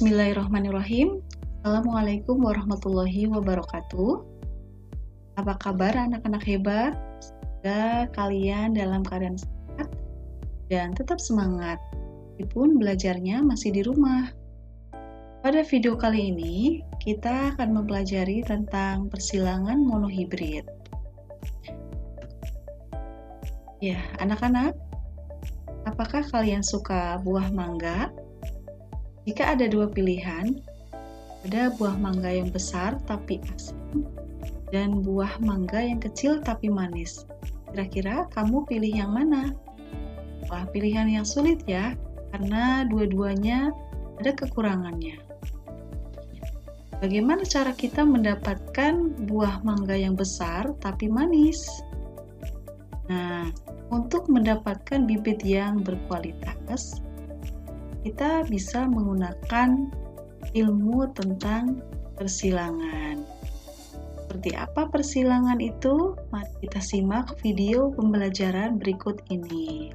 Bismillahirrahmanirrahim. Assalamualaikum warahmatullahi wabarakatuh. Apa kabar anak-anak hebat? Semoga kalian dalam keadaan sehat dan tetap semangat, meskipun belajarnya masih di rumah. Pada video kali ini, kita akan mempelajari tentang persilangan monohibrid. Ya, anak-anak, apakah kalian suka buah mangga? Jika ada dua pilihan, ada buah mangga yang besar tapi asam dan buah mangga yang kecil tapi manis. Kira-kira kamu pilih yang mana? Wah, pilihan yang sulit ya, karena dua-duanya ada kekurangannya. Bagaimana cara kita mendapatkan buah mangga yang besar tapi manis? Nah, untuk mendapatkan bibit yang berkualitas, kita bisa menggunakan ilmu tentang persilangan. Seperti apa persilangan itu? Mari kita simak video pembelajaran berikut ini.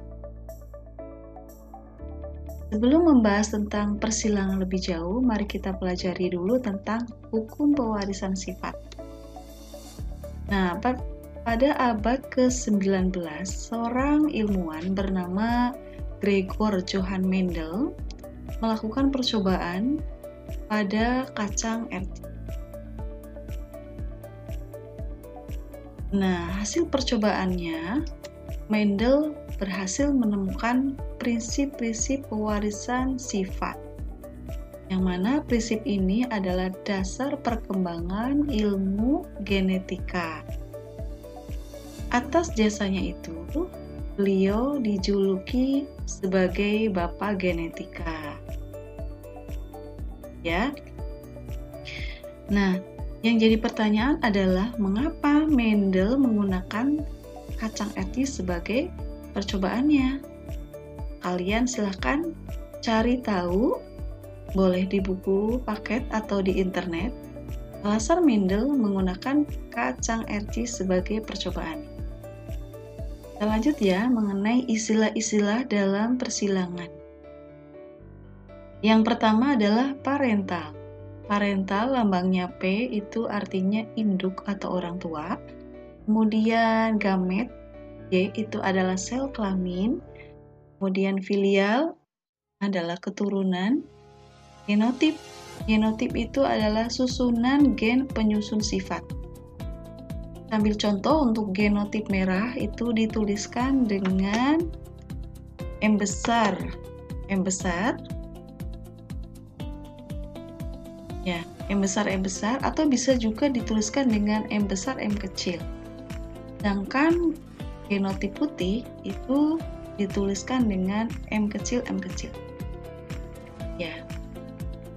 Sebelum membahas tentang persilangan lebih jauh, mari kita pelajari dulu tentang hukum pewarisan sifat. Nah, pada abad ke-19, seorang ilmuwan bernama Gregor Johann Mendel melakukan percobaan pada kacang RT. Nah, hasil percobaannya, Mendel berhasil menemukan prinsip-prinsip pewarisan sifat, yang mana prinsip ini adalah dasar perkembangan ilmu genetika. Atas jasanya itu, beliau dijuluki sebagai Bapak Genetika. Ya. Nah, yang jadi pertanyaan adalah mengapa Mendel menggunakan kacang RT sebagai percobaannya? Kalian silahkan cari tahu, boleh di buku paket atau di internet. Alasan Mendel menggunakan kacang RT sebagai percobaan. Kita lanjut ya mengenai istilah-istilah dalam persilangan. Yang pertama adalah parental. Parental lambangnya P itu artinya induk atau orang tua. Kemudian gamet, Y itu adalah sel kelamin. Kemudian filial adalah keturunan. Genotip. Genotip itu adalah susunan gen penyusun sifat. Ambil contoh untuk genotip merah itu dituliskan dengan M besar. M besar. Ya, M besar atau bisa juga dituliskan dengan M besar M kecil. Sedangkan genotip putih itu dituliskan dengan M kecil M kecil. Ya.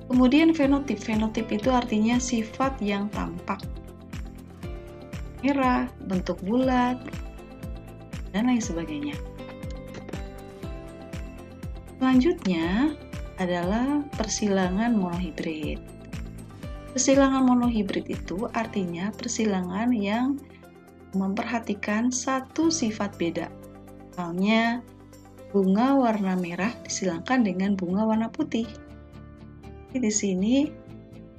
Kemudian fenotip. Fenotip itu artinya sifat yang tampak. Merah, bentuk bulat, dan lain sebagainya. Selanjutnya adalah persilangan monohibrid. Persilangan monohibrid itu artinya persilangan yang memperhatikan satu sifat beda. Misalnya, bunga warna merah disilangkan dengan bunga warna putih. Di sini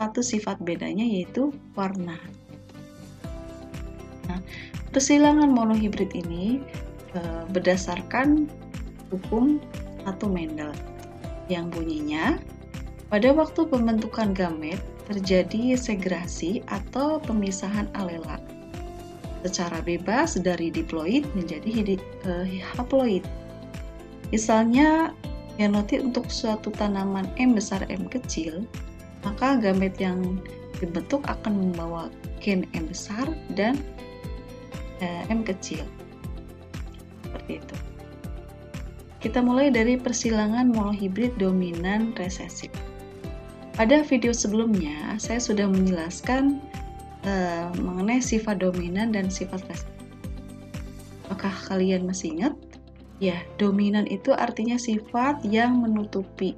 satu sifat bedanya yaitu warna. Nah, persilangan monohibrid ini berdasarkan hukum satu Mendel yang bunyinya pada waktu pembentukan gamet terjadi segrasi atau pemisahan alela secara bebas dari diploid menjadi haploid. Misalnya genotip untuk suatu tanaman M besar M kecil, maka gamet yang dibentuk akan membawa gen M besar dan M kecil. Seperti itu. Kita mulai dari persilangan monohibrid dominan resesif. Pada video sebelumnya, saya sudah menjelaskan mengenai sifat dominan dan sifat resesif. Apakah kalian masih ingat? Ya, dominan itu artinya sifat yang menutupi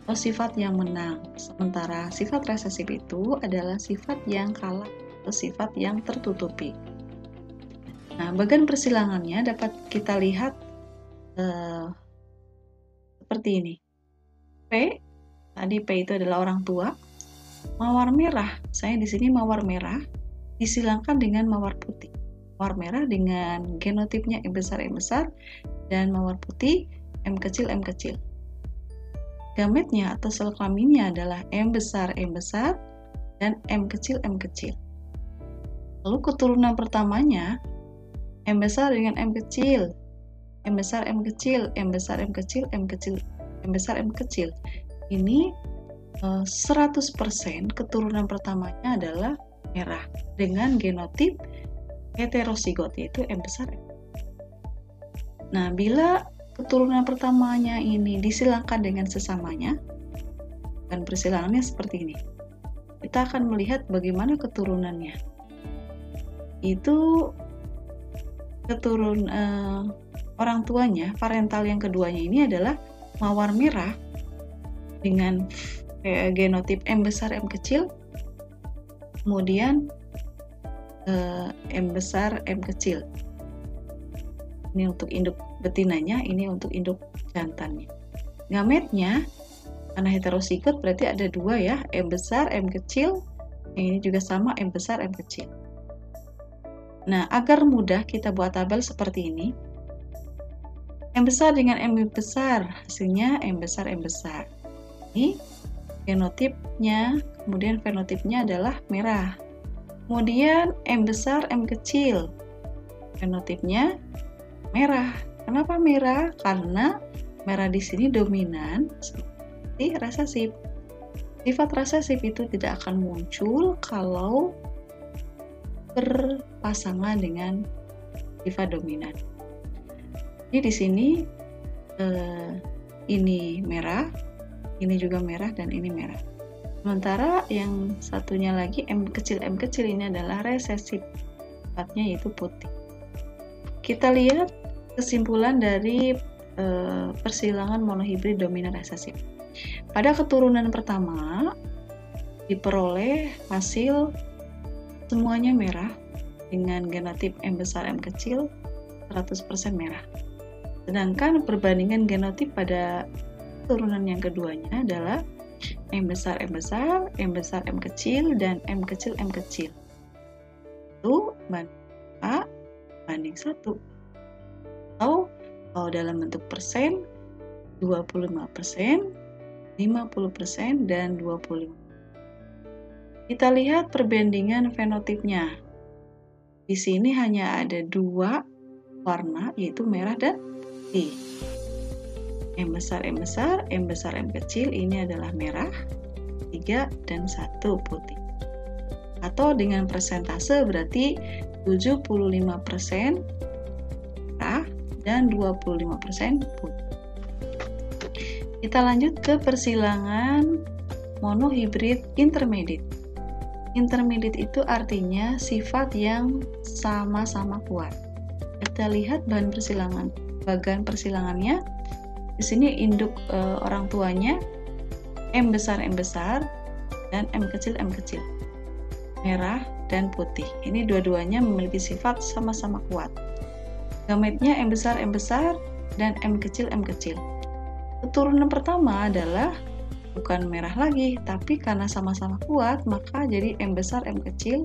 atau sifat yang menang. Sementara sifat resesif itu adalah sifat yang kalah atau sifat yang tertutupi. Nah, bagian persilangannya dapat kita lihat seperti ini. P tadi P itu adalah orang tua. Mawar merah, saya di sini mawar merah disilangkan dengan mawar putih. Mawar merah dengan genotipnya M besar dan mawar putih M kecil. Gametnya atau sel kelaminnya adalah M besar dan M kecil. Lalu keturunan pertamanya M besar dengan M kecil, M besar M kecil, M besar M kecil, M kecil, M besar M kecil. Ini 100% keturunan pertamanya adalah merah dengan genotip heterozigot, yaitu M besar. Nah, bila keturunan pertamanya ini disilangkan dengan sesamanya, dan persilangannya seperti ini, kita akan melihat bagaimana keturunannya. Itu orang tuanya, parental yang keduanya ini adalah mawar merah dengan genotip M besar M kecil, kemudian M besar M kecil. Ini untuk induk betinanya, ini untuk induk jantannya. Gametnya karena heterozigot berarti ada dua ya, M besar M kecil, yang ini juga sama M besar M kecil. Nah, agar mudah kita buat tabel seperti ini. M besar dengan M besar, hasilnya M besar. Ini genotipnya, kemudian fenotipnya adalah merah. Kemudian M besar M kecil, fenotipnya merah. Kenapa merah? Karena merah di sini dominan seperti resesif. Sifat resesif itu tidak akan muncul kalau berpasangan dengan sifat dominan. Jadi di sini ini merah, ini juga merah, dan ini merah. Sementara yang satunya lagi M kecil ini adalah resesif, sifatnya yaitu putih. Kita lihat kesimpulan dari persilangan monohibrid dominan resesif. Pada keturunan pertama diperoleh hasil semuanya merah dengan genotip M besar M kecil 100% merah. Sedangkan perbandingan genotip pada keturunan yang keduanya adalah M besar M kecil, dan M kecil. Itu banding A banding 1. Atau kalau dalam bentuk persen 25%, 50%, dan 25%. Kita lihat perbandingan fenotipnya. Di sini hanya ada dua warna, yaitu merah dan putih. M besar M kecil ini adalah merah, 3 dan 1 putih. Atau dengan persentase berarti 75% merah dan 25% putih. Kita lanjut ke persilangan monohibrid intermediate. Intermediate itu artinya sifat yang sama-sama kuat. Kita lihat bagan persilangannya. Di sini induk orang tuanya M besar dan M kecil. Merah dan putih. Ini dua-duanya memiliki sifat sama-sama kuat. Gametnya M besar dan M kecil. Keturunan pertama adalah bukan merah lagi, tapi karena sama-sama kuat, maka jadi M besar M kecil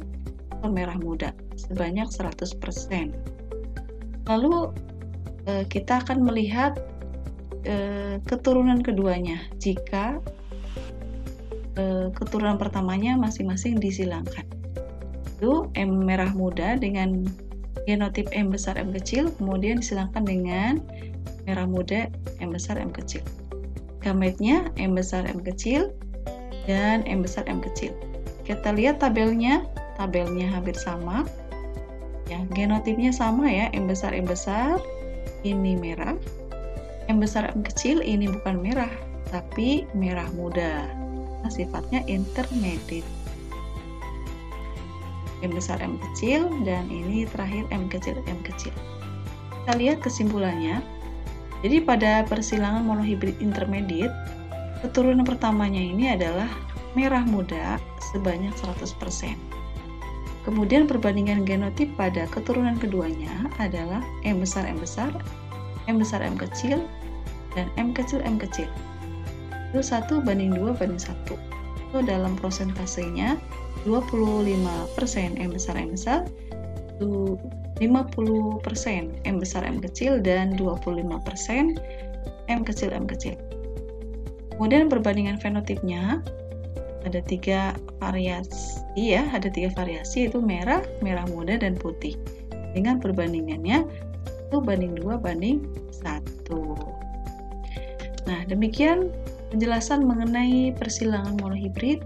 atau merah muda sebanyak 100%. Lalu kita akan melihat keturunan keduanya jika keturunan pertamanya masing-masing disilangkan. Itu M merah muda dengan genotip M besar M kecil, kemudian disilangkan dengan merah muda M besar M kecil. Gametnya M besar M kecil dan M besar M kecil. Kita lihat tabelnya hampir sama. Ya, genotipnya sama ya, M besar ini merah. M besar M kecil ini bukan merah, tapi merah muda. Nah, sifatnya intermediate. M besar M kecil dan ini terakhir M kecil. Kita lihat kesimpulannya. Jadi pada persilangan monohibrid intermediate, keturunan pertamanya ini adalah merah muda sebanyak 100%. Kemudian perbandingan genotip pada keturunan keduanya adalah M besar M kecil, dan M kecil. itu 1:2:1. Itu dalam prosentasenya 25% M besar M besar, 50% M besar M kecil, dan 25% M kecil M kecil. Kemudian perbandingan fenotipnya ada 3 variasi ya, ada 3 variasi yaitu merah, merah muda, dan putih. Dengan perbandingannya 1:2:1. Nah, demikian penjelasan mengenai persilangan monohibrid.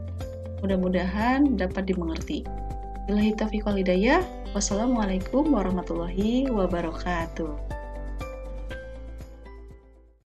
Mudah-mudahan dapat dimengerti. Billahi taufiq wal hidayah. Wassalamualaikum warahmatullahi wabarakatuh.